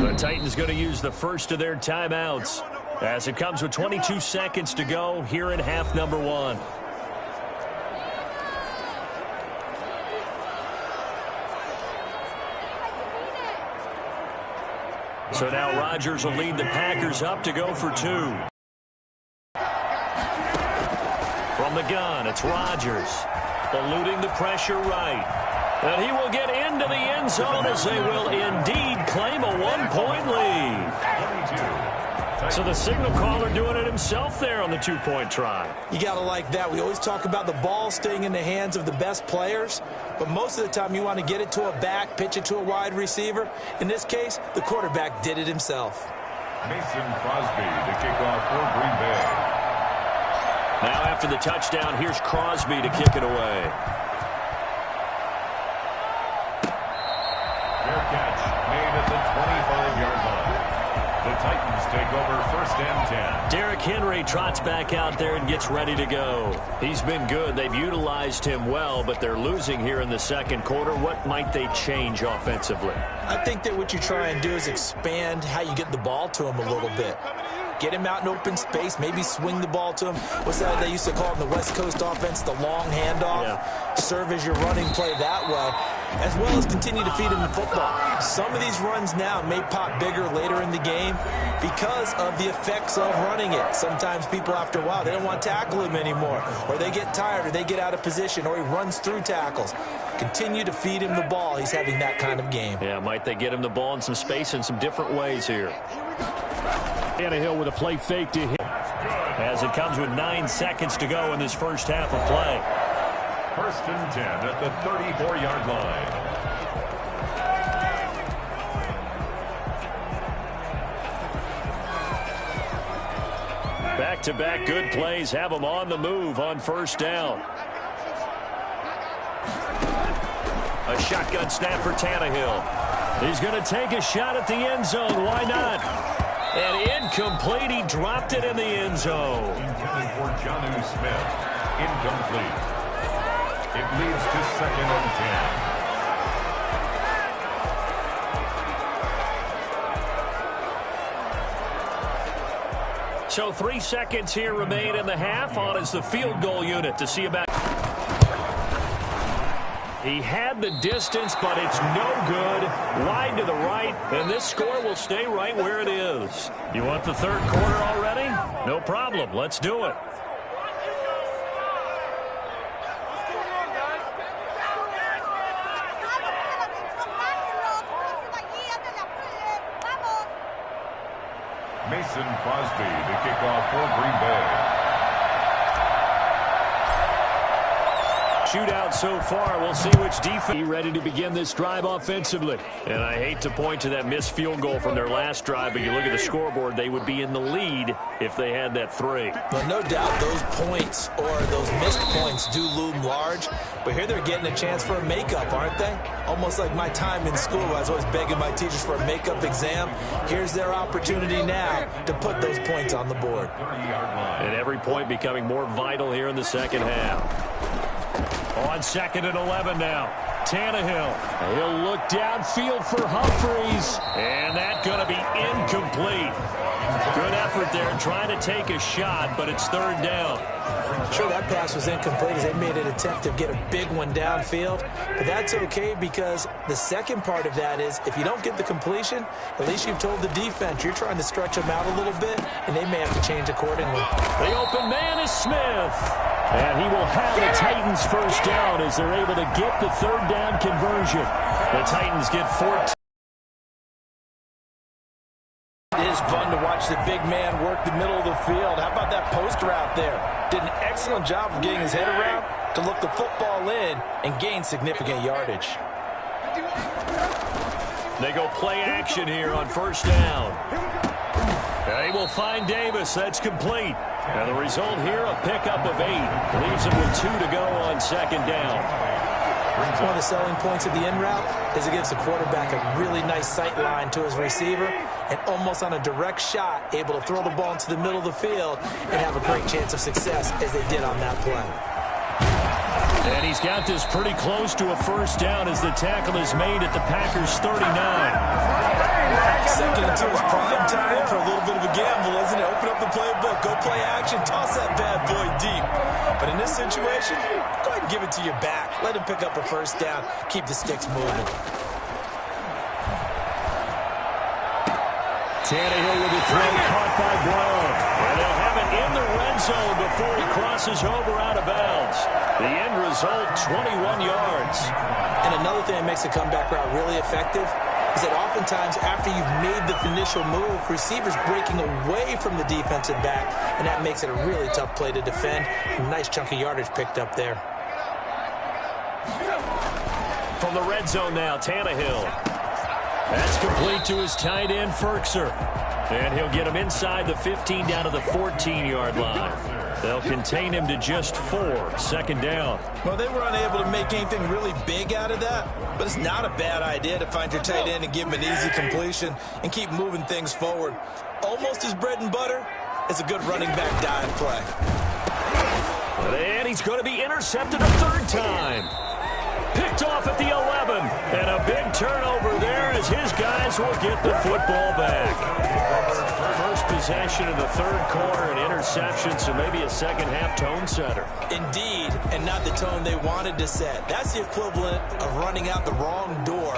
The Titans going to use the first of their timeouts as it comes with 22 seconds to go here in half number one. So now Rodgers will lead the Packers up to go for two. From the gun, it's Rodgers, eluding the pressure right. And he will get into the end zone as they will indeed claim a one-point lead. So the signal caller doing it himself there on the two-point try. You got to like that. We always talk about the ball staying in the hands of the best players, but most of the time you want to get it to a back, pitch it to a wide receiver. In this case, the quarterback did it himself. Mason Crosby to kick off for Green Bay. Now after the touchdown, here's Crosby to kick it away. Fair catch made at the 25-yard line. The Titans take over first and 10. Derrick Henry trots back out there and gets ready to go. He's been good. They've utilized him well, but they're losing here in the second quarter. What might they change offensively? I think that what you try and do is expand how you get the ball to him a little bit. Get him out in open space, maybe swing the ball to him. What's that they used to call in the West Coast offense, the long handoff? Yeah. Serve as your running play that way, as well as continue to feed him the football. Some of these runs now may pop bigger later in the game because of the effects of running it. Sometimes people, after a while, they don't want to tackle him anymore, or they get tired, or they get out of position, or he runs through tackles. Continue to feed him the ball. He's having that kind of game. Yeah, might they get him the ball in some space in some different ways here. Tannehill with a play fake to him as it comes with 9 seconds to go in this first half of play. First and 10 at the 34-yard line. Back-to-back good plays have them on the move on first down. A shotgun snap for Tannehill. He's going to take a shot at the end zone. Why not? And incomplete. He dropped it in the end zone. Intended for Jonnu Smith. Incomplete. It leads to second and 10. So 3 seconds here remain in the half. On is the field goal unit to see about. He had the distance, but it's no good. Wide to the right, and this score will stay right where it is. You want the third quarter already? No problem. Let's do it. Mason Crosby to kick off for Green Bay. Shootout so far. We'll see which defense ready to begin this drive offensively. And I hate to point to that missed field goal from their last drive, but you look at the scoreboard, they would be in the lead if they had that 3. Well, no doubt those points or those missed points do loom large, but here they're getting a chance for a makeup, aren't they? Almost like my time in school where I was always begging my teachers for a makeup exam. Here's their opportunity now to put those points on the board. And every point becoming more vital here in the second half. On second and 11 now. Tannehill. He'll look downfield for Humphries. And that's going to be incomplete. Good effort there trying to take a shot, but it's third down. Sure, that pass was incomplete as they made an attempt to get a big one downfield. But that's okay because the second part of that is if you don't get the completion, at least you've told the defense you're trying to stretch them out a little bit, and they may have to change accordingly. The open man is Smith. And he will have the Titans first down as they're able to get the third down conversion. The Titans get 14. It is fun to watch the big man work the middle of the field. How about that post route there? Did an excellent job of getting his head around to look the football in and gain significant yardage. They go play action here on first down. They will find Davis. That's complete. And the result here, a pickup of 8. Leaves them with 2 to go on second down. One of the selling points of the in route is it gives the quarterback a really nice sight line to his receiver and almost on a direct shot able to throw the ball into the middle of the field and have a great chance of success as they did on that play. And he's got this pretty close to a first down as the tackle is made at the Packers' 39. Second into his prime time for a little bit of a gamble, isn't it? Open up the playbook, go play action, toss that bad boy deep. But in this situation, go ahead and give it to your back. Let him pick up a first down. Keep the sticks moving. Tannehill with a throw caught by Brown. And they'll have it in the red zone before he crosses over out of bounds. The end result, 21 yards. And another thing that makes a comeback route really effective is that oftentimes after you've made the initial move, receivers breaking away from the defensive back, and that makes it a really tough play to defend. A nice chunk of yardage picked up there. From the red zone now, Tannehill. That's complete to his tight end, Firkser. And he'll get him inside the 15 down to the 14-yard line. They'll contain him to just 4, second down. Well, they were unable to make anything really big out of that, but it's not a bad idea to find your tight end and give him an easy completion and keep moving things forward. Almost his bread and butter is a good running back dive play. And he's going to be intercepted a third time. Picked off at the 11. And a big turnover there as his guys will get the football back. First possession of the third quarter, an interception, so maybe a second-half tone setter. Indeed, and not the tone they wanted to set. That's the equivalent of running out the wrong door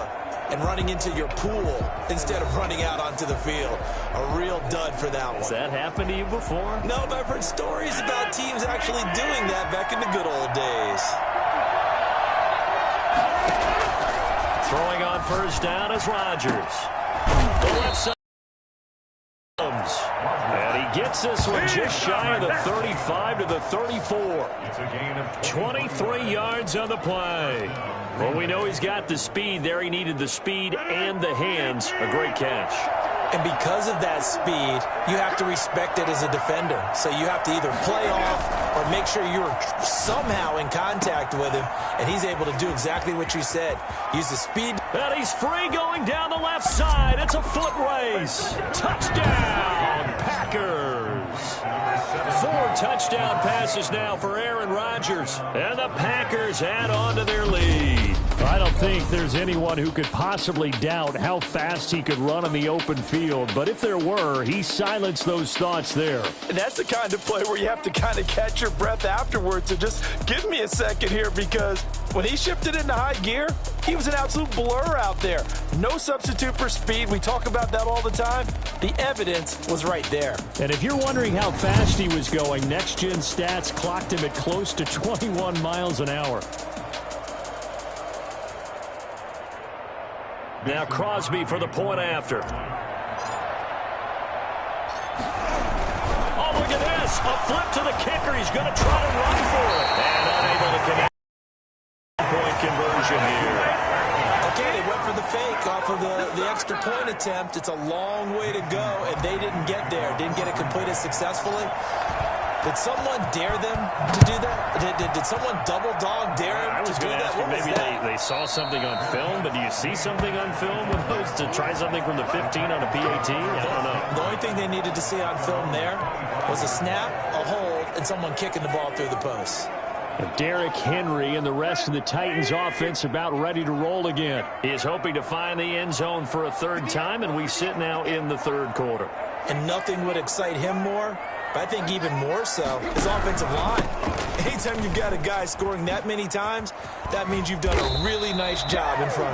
and running into your pool instead of running out onto the field. A real dud for that one. Has that happened to you before? No, but I've heard stories about teams actually doing that back in the good old days. Throwing on first down is Rodgers. The left side comes. And he gets this one just shy of the 35 to the 34. 23 yards on the play. Well, we know he's got the speed there. He needed the speed and the hands. A great catch. And because of that speed, you have to respect it as a defender. So you have to either play off or make sure you're somehow in contact with him, and he's able to do exactly what you said. Use the speed. And he's free going down the left side. It's a foot race. Touchdown, Packers. 4 touchdown passes now for Aaron Rodgers. And the Packers add on to their lead. I don't think there's anyone who could possibly doubt how fast he could run in the open field. But if there were, he silenced those thoughts there. And that's the kind of play where you have to kind of catch your breath afterwards and just give me a second here, because when he shifted into high gear, he was an absolute blur out there. No substitute for speed. We talk about that all the time. The evidence was right there. And if you're wondering how fast he was going, Next Gen Stats clocked him at close to 21 miles an hour. Now Crosby for the point after. Oh, look at this. A flip to the kicker. He's going to try to run for it. And unable to connect. Point conversion here. Okay, they went for the fake off of the extra point attempt. It's a long way to go, and they didn't get there. Didn't get it completed successfully. Did someone dare them to do that? Did someone double dog dare him to do that? I was going to ask you, maybe they saw something on film, but do you see something on film with those to try something from the 15 on a PAT? I don't know. The only thing they needed to see on film there was a snap, a hold, and someone kicking the ball through the post. Derrick Henry and the rest of the Titans offense about ready to roll again. He is hoping to find the end zone for a third time, and we sit now in the third quarter. And nothing would excite him more, but I think even more so, his offensive line. Anytime you've got a guy scoring that many times, that means you've done a really nice job in front of him.